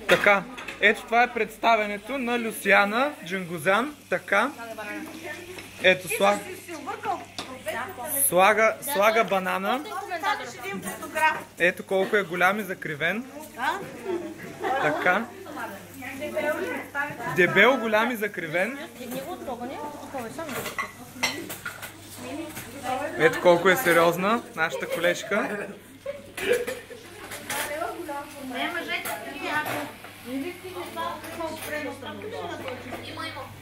Така, ето това е представенето на Люсиана Джангузян. Така. Ето слага банана. Ето колко е голям и закривен. Така. Дебел, голям и закривен. Ето колко е сериозна нашата колежка.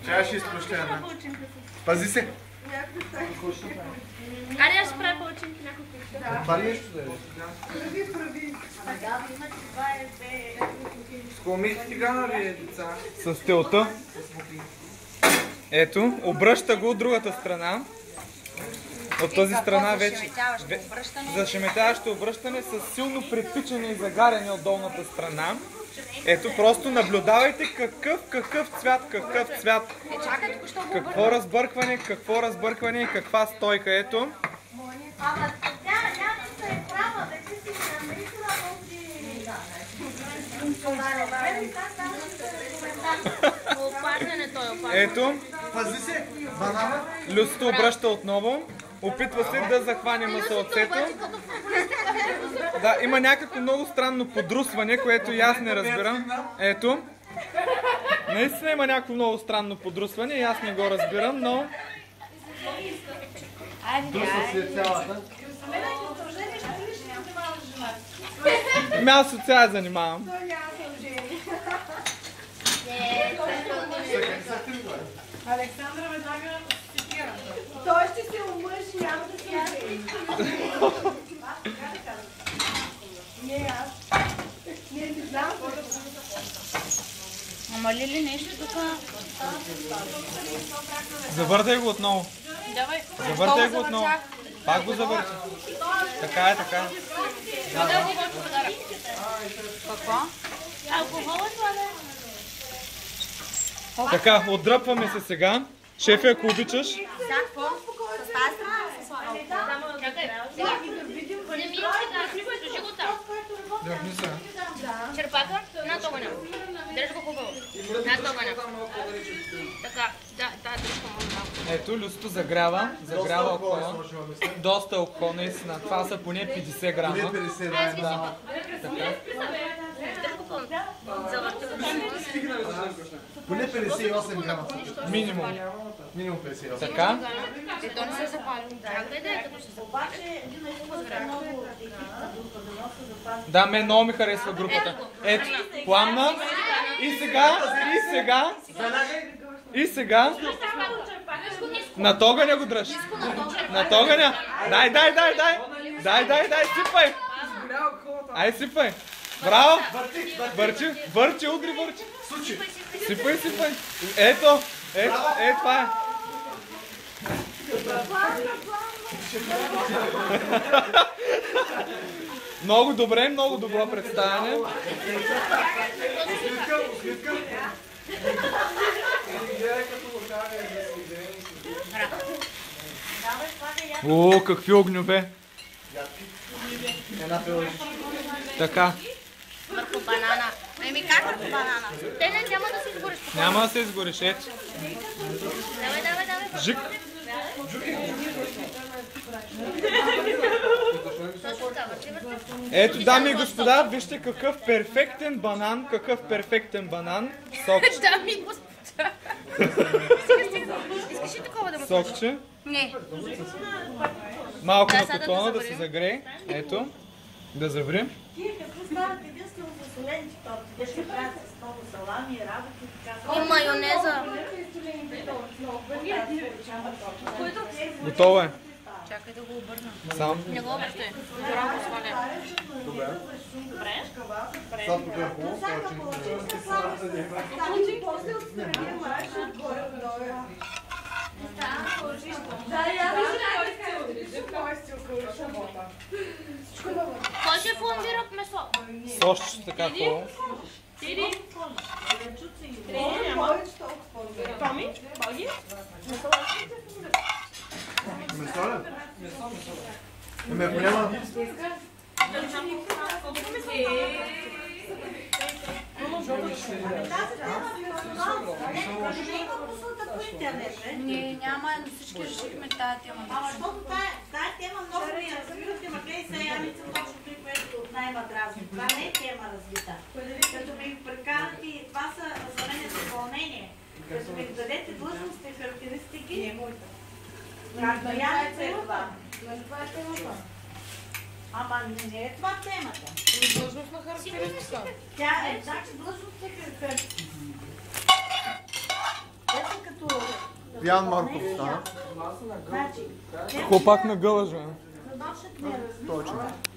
Чая ще изпръща една. Пази се! Аре, аз ще правя палачинки няколко. Пари нещо да е. Сколмихте тигана ли е, деца? С телта. Ето, обръща го от другата страна. От тази страна вече. Зашеметяващо обръщане с силно притичане и загаряне от долната страна. Ето, просто наблюдавайте какъв цвят. Какво разбъркване и каква стойка. Ето. Ето. Пази се! Банана! Люсто обръща отново. Опитва се да захване масълцето. Да, има някакво много странно подрусване, което и аз не разбирам. Ето. Наистина има някакво много странно подрусване и аз не го разбирам, но... Друса си е цялата. Аз от сега я занимавам. Александра веднага цитира. Той ще се омъжи, няма да се омъжи. Не, аз. Не знам. Ама ли нещо тук? Завъртай го отново. Завъртай го отново. Пак го завърти. Така е, така. Какво? Алкохол е това, да? Така, отдръпваме се сега. Шефе, ако обичаш. Сега какво? С тази страна? Чакай, сега. Не ми държи го там. Черпака? На тогъня. Държи го хубаво. На тогъня. Така, да, дръжка малко. Ето, люстото загрява алкохола. Доста алкохол, наистина. Това са поне 50 грама. Поне 50, да. Поне 58 грама. Минимум. Минимум 58. Така. То не се запали. Чакай да е, като се запали. Да, мен много ми харесва групата. Ето, пламна. И сега. На тогъня го дръж. На тогъня. Дай, сипай. Ай, сипай. Браво. Върчи, удри, върчи. Сипай. Ето, това е. Много добре, много добро представяне. О, какви огньове! Така. Върху банана. Еми как върху банана? Те няма да се изгориш. Няма да се изгориш, ето. Давай. Жик. Ето, дами и господа, вижте какъв перфектен банан. Сокче. Дами и господа. Искаш ли такова да му Сокче. Не. Малко на котона да се загрее. Ето. Да заври. Тие какво стават единствено за солените торти? Те ще правят с много салами, работи и така. И майонеза. Готово е. Чакай да го обърна. Сам. Не го обръщай. Рано сваля. Добре. Добре? Сега тук е хубаво. После отстраним марш отгоре отдолу. Да, я Кой ще фламбира месо? Сошче така хубаво. Томи? Боги? Месо ли? Ами ако няма... Не, няма, всички решихме тази тема. Ама защото тази тема много ми е развивате, макар и сега Яница точно при което най-ма дразни. Това не е тема развита. Като ми прекарате, това са за мен допълнение. Като ми дадете длъжностни характеристики, както Яница е това. Това е темата. Ама не е това темата. Длъжностна характеристика. Тя е, значи длъжностни характеристики. Ето като... Ян Марков стана. Значи, Хлопак на гълъжа. задочът не развива. Точно.